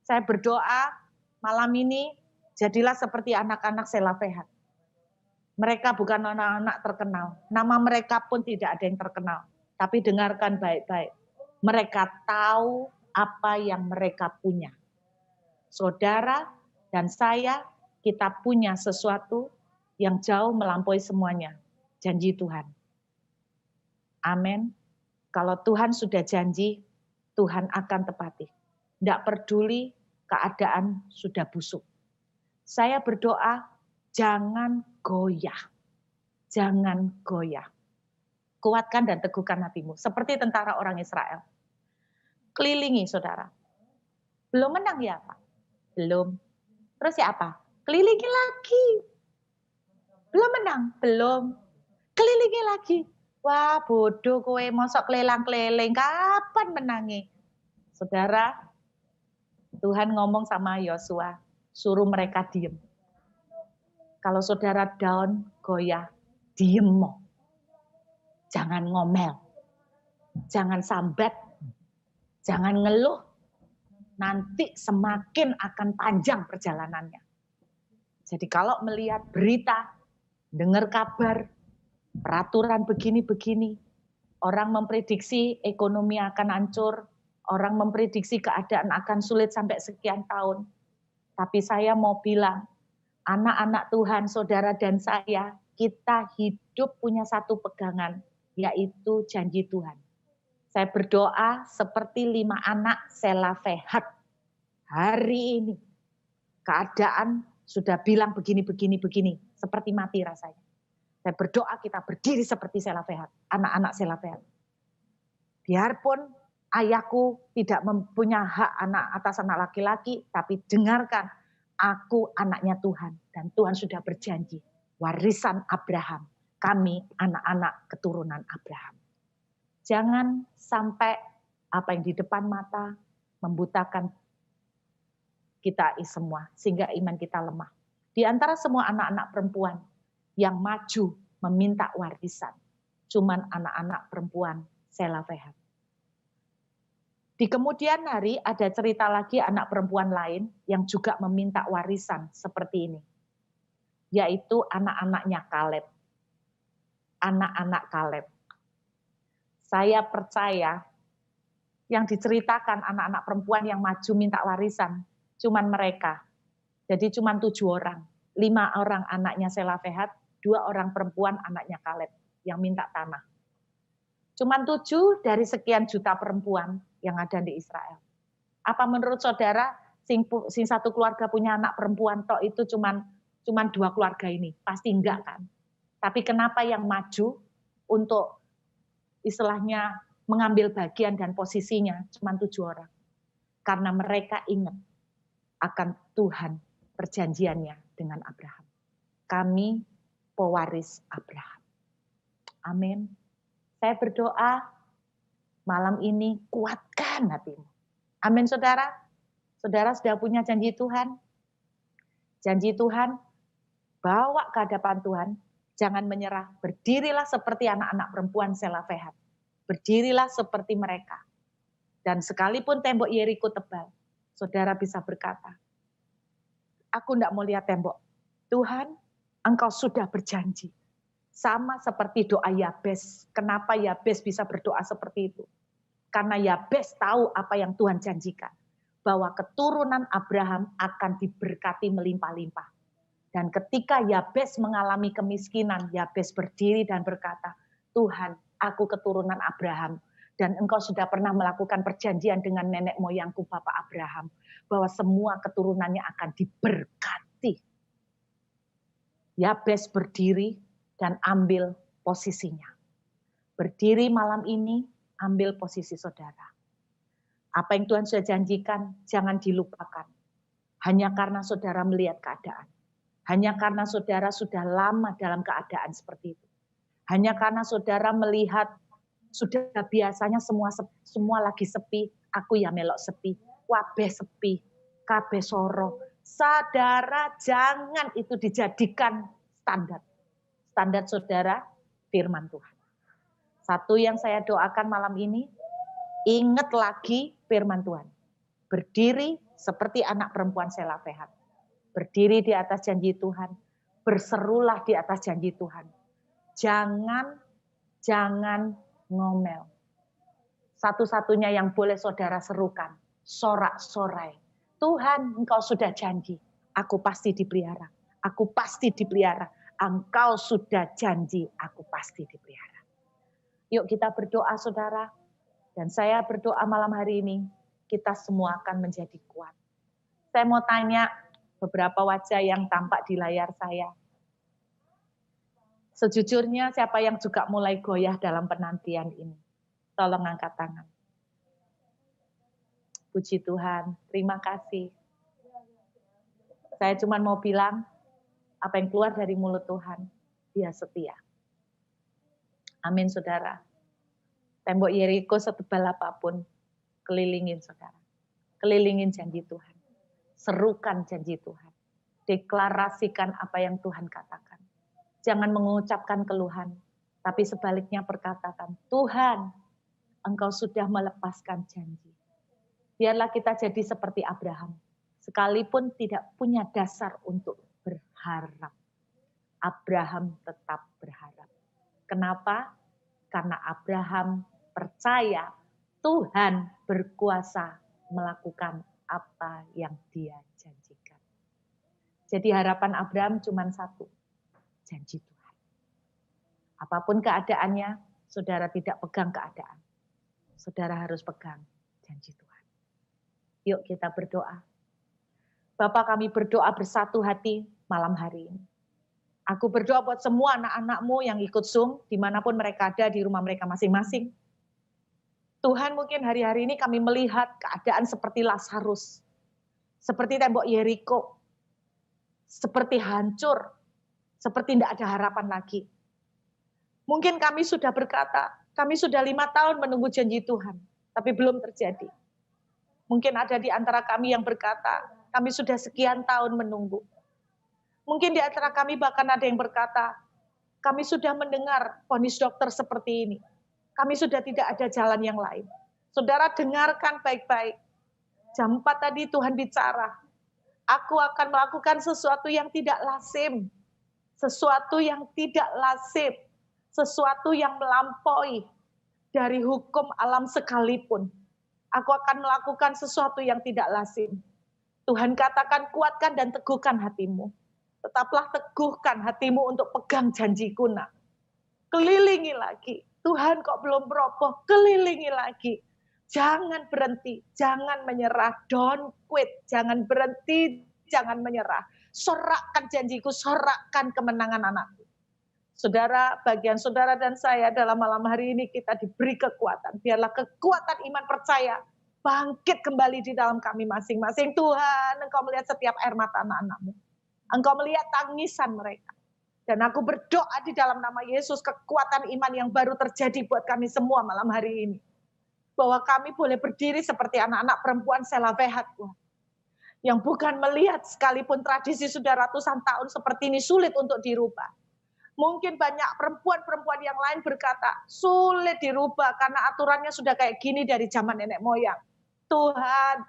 Saya berdoa malam ini jadilah seperti anak-anak Selafehat. Mereka bukan anak-anak terkenal. Nama mereka pun tidak ada yang terkenal. Tapi dengarkan baik-baik. Mereka tahu apa yang mereka punya. Saudara dan saya, kita punya sesuatu yang jauh melampaui semuanya. Janji Tuhan. Amin. Kalau Tuhan sudah janji, Tuhan akan tepati. Tidak peduli keadaan sudah busuk. Saya berdoa, jangan goyah. Jangan goyah. Kuatkan dan teguhkan hatimu. Seperti tentara orang Israel. Kelilingi, saudara. Belum menang ya, Pak? Belum. Terus ya apa? Kelilingi lagi. Belum menang? Belum. Kelilingi lagi. Wah, bodoh kowe, mosok keliling-keliling. Kapan menangi? Saudara, Tuhan ngomong sama Yosua, suruh mereka diem. Kalau saudara down, goyah, diem mo. Jangan ngomel. Jangan sambat. Jangan ngeluh. Nanti semakin akan panjang perjalanannya. Jadi kalau melihat berita, dengar kabar, peraturan begini-begini, orang memprediksi ekonomi akan hancur, orang memprediksi keadaan akan sulit sampai sekian tahun. Tapi saya mau bilang, anak-anak Tuhan, saudara dan saya, kita hidup punya satu pegangan, yaitu janji Tuhan. Saya berdoa seperti 5 anak Selafehat. Hari ini, keadaan sudah bilang begini, seperti mati rasanya. Saya berdoa kita berdiri seperti Selafehat, anak-anak Selafehat. Biarpun ayahku tidak mempunyai hak anak atas anak laki-laki, tapi dengarkan, aku anaknya Tuhan. Dan Tuhan sudah berjanji, warisan Abraham, kami anak-anak keturunan Abraham. Jangan sampai apa yang di depan mata membutakan kita semua, sehingga iman kita lemah. Di antara semua anak-anak perempuan yang maju meminta warisan, cuman anak-anak perempuan Selafehat. Di kemudian hari ada cerita lagi anak perempuan lain yang juga meminta warisan seperti ini. Yaitu anak-anaknya Kaleb. Anak-anak Kaleb. Saya percaya yang diceritakan anak-anak perempuan yang maju minta warisan, cuman mereka. Jadi cuman 7 orang. 5 orang anaknya Selafehat, 2 orang perempuan anaknya Kaleb yang minta tanah. Cuman 7 dari sekian juta perempuan yang ada di Israel. Apa menurut saudara, sing satu keluarga punya anak perempuan tok itu cuman 2 keluarga ini? Pasti enggak kan? Tapi kenapa yang maju untuk istilahnya mengambil bagian dan posisinya cuman 7 orang? Karena mereka ingat akan Tuhan perjanjiannya dengan Abraham. Kami pewaris Abraham. Amin. Saya berdoa malam ini kuatkan hatimu. Amin, saudara. Saudara sudah punya janji Tuhan. Janji Tuhan, bawa ke hadapan Tuhan. Jangan menyerah. Berdirilah seperti anak-anak perempuan Selafehat. Berdirilah seperti mereka. Dan sekalipun tembok Yeriko tebal, saudara bisa berkata, aku tidak mau lihat tembok. Tuhan, Engkau sudah berjanji. Sama seperti doa Yabes. Kenapa Yabes bisa berdoa seperti itu? Karena Yabes tahu apa yang Tuhan janjikan. Bahwa keturunan Abraham akan diberkati melimpah-limpah. Dan ketika Yabes mengalami kemiskinan, Yabes berdiri dan berkata, Tuhan, aku keturunan Abraham. Dan engkau sudah pernah melakukan perjanjian dengan nenek moyangku Bapak Abraham. Bahwa semua keturunannya akan diberkati. Yabes berdiri dan ambil posisinya. Berdiri malam ini, ambil posisi saudara. Apa yang Tuhan sudah janjikan, jangan dilupakan. Hanya karena saudara melihat keadaan. Hanya karena saudara sudah lama dalam keadaan seperti itu. Hanya karena saudara melihat sudah biasanya semua lagi sepi, aku ya melok sepi, wabeh sepi, kabeh soro. Saudara jangan itu dijadikan standar. Standar saudara, firman Tuhan. Satu yang saya doakan malam ini, ingat lagi firman Tuhan. Berdiri seperti anak perempuan Selafehat. Berdiri di atas janji Tuhan. Berserulah di atas janji Tuhan. Jangan ngomel. Satu-satunya yang boleh saudara serukan. Sorak-sorai. Tuhan, engkau sudah janji. Aku pasti dipelihara. Aku pasti dipelihara. Engkau sudah janji. Aku pasti dipelihara. Yuk kita berdoa saudara. Dan saya berdoa malam hari ini. Kita semua akan menjadi kuat. Saya mau tanya beberapa wajah yang tampak di layar saya. Sejujurnya siapa yang juga mulai goyah dalam penantian ini? Tolong angkat tangan. Puji Tuhan, terima kasih. Saya cuma mau bilang, apa yang keluar dari mulut Tuhan, Dia setia. Amin saudara. Tembok Yeriko setebal apapun, kelilingin saudara. Kelilingin janji Tuhan. Serukan janji Tuhan. Deklarasikan apa yang Tuhan katakan. Jangan mengucapkan keluhan, tapi sebaliknya perkatakan, Tuhan, Engkau sudah melepaskan janji. Biarlah kita jadi seperti Abraham, sekalipun tidak punya dasar untuk berharap. Abraham tetap berharap. Kenapa? Karena Abraham percaya Tuhan berkuasa melakukan apa yang Dia janjikan. Jadi harapan Abraham cuma satu, janji Tuhan. Apapun keadaannya, saudara tidak pegang keadaan. Saudara harus pegang janji Tuhan. Yuk kita berdoa. Bapa, kami berdoa bersatu hati malam hari ini. Aku berdoa buat semua anak-anakmu yang ikut Zoom, dimanapun mereka ada di rumah mereka masing-masing. Tuhan, mungkin hari-hari ini kami melihat keadaan seperti Lazarus. Seperti tembok Yeriko. Seperti hancur. Seperti tidak ada harapan lagi. Mungkin kami sudah berkata, kami sudah 5 tahun menunggu janji Tuhan. Tapi belum terjadi. Mungkin ada di antara kami yang berkata, kami sudah sekian tahun menunggu. Mungkin di antara kami bahkan ada yang berkata, kami sudah mendengar vonis dokter seperti ini. Kami sudah tidak ada jalan yang lain. Saudara dengarkan baik-baik. Jam 4 tadi Tuhan bicara. Aku akan melakukan sesuatu yang tidak lazim. Sesuatu yang tidak lazim. Sesuatu yang melampaui dari hukum alam sekalipun. Aku akan melakukan sesuatu yang tidak lazim. Tuhan katakan kuatkan dan teguhkan hatimu. Tetaplah teguhkan hatimu untuk pegang janjiku nak. Kelilingi lagi. Tuhan kok belum beroboh, kelilingi lagi. Jangan berhenti, jangan menyerah, don't quit. Jangan berhenti, jangan menyerah. Sorakkan janjiku, sorakkan kemenangan anakku. Saudara, bagian saudara dan saya dalam malam hari ini kita diberi kekuatan. Biarlah kekuatan iman percaya bangkit kembali di dalam kami masing-masing. Tuhan, Engkau melihat setiap air mata anak-anakmu. Engkau melihat tangisan mereka. Dan aku berdoa di dalam nama Yesus, kekuatan iman yang baru terjadi buat kami semua malam hari ini. Bahwa kami boleh berdiri seperti anak-anak perempuan Selafehat, Tuhan. Yang bukan melihat sekalipun tradisi sudah ratusan tahun seperti ini sulit untuk dirubah. Mungkin banyak perempuan-perempuan yang lain berkata, sulit dirubah karena aturannya sudah kayak gini dari zaman nenek moyang. Tuhan,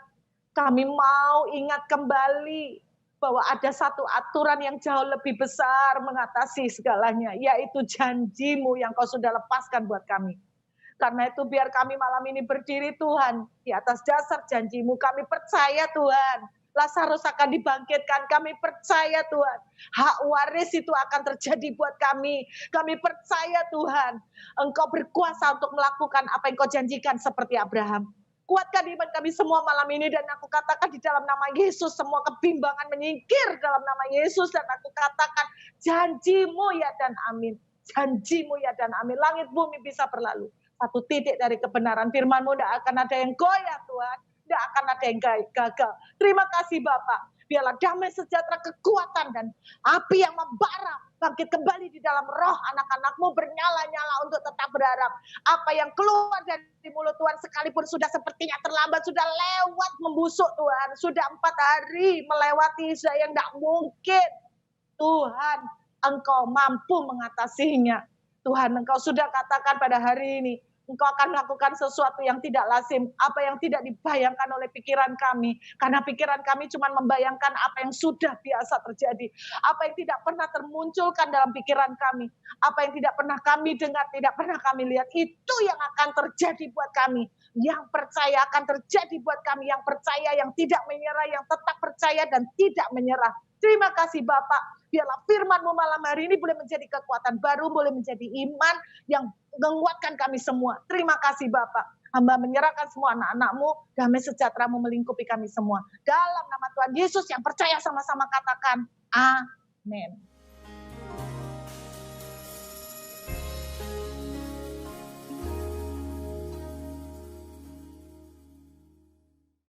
kami mau ingat kembali bahwa ada satu aturan yang jauh lebih besar mengatasi segalanya, yaitu janji-Mu yang Kau sudah lepaskan buat kami. Karena itu biar kami malam ini berdiri Tuhan, di atas dasar janji-Mu, kami percaya Tuhan, Lazarus akan dibangkitkan, kami percaya Tuhan, hak waris itu akan terjadi buat kami. Kami percaya Tuhan, Engkau berkuasa untuk melakukan apa yang Kau janjikan seperti Abraham. Kuatkan iman kami semua malam ini, dan aku katakan di dalam nama Yesus, semua kebimbangan menyingkir dalam nama Yesus, dan aku katakan janji-Mu ya dan amin. Janji-Mu ya dan amin. Langit bumi bisa berlalu, satu titik dari kebenaran firman-Mu tidak akan ada yang goyah Tuhan, tidak akan ada yang gagal. Terima kasih Bapak. Biarlah damai sejahtera, kekuatan, dan api yang membara bangkit kembali di dalam roh anak-anak-Mu, bernyala-nyala untuk tetap berharap. Apa yang keluar dari mulut Tuhan sekalipun sudah sepertinya terlambat, sudah lewat membusuk Tuhan, sudah 4 hari melewati yang tidak mungkin. Tuhan, Engkau mampu mengatasinya. Tuhan, Engkau sudah katakan pada hari ini, Engkau akan melakukan sesuatu yang tidak lazim, apa yang tidak dibayangkan oleh pikiran kami. Karena pikiran kami cuma membayangkan apa yang sudah biasa terjadi. Apa yang tidak pernah termunculkan dalam pikiran kami. Apa yang tidak pernah kami dengar, tidak pernah kami lihat. Itu yang akan terjadi buat kami. Yang percaya akan terjadi buat kami. Yang percaya, yang tidak menyerah, yang tetap percaya dan tidak menyerah. Terima kasih Bapak. Biarlah firman-Mu malam hari ini boleh menjadi kekuatan baru, boleh menjadi iman yang menguatkan kami semua. Terima kasih Bapak. Hamba menyerahkan semua anak-anak-Mu, damai sejahtera-Mu melingkupi kami semua. Dalam nama Tuhan Yesus yang percaya sama-sama katakan, amin.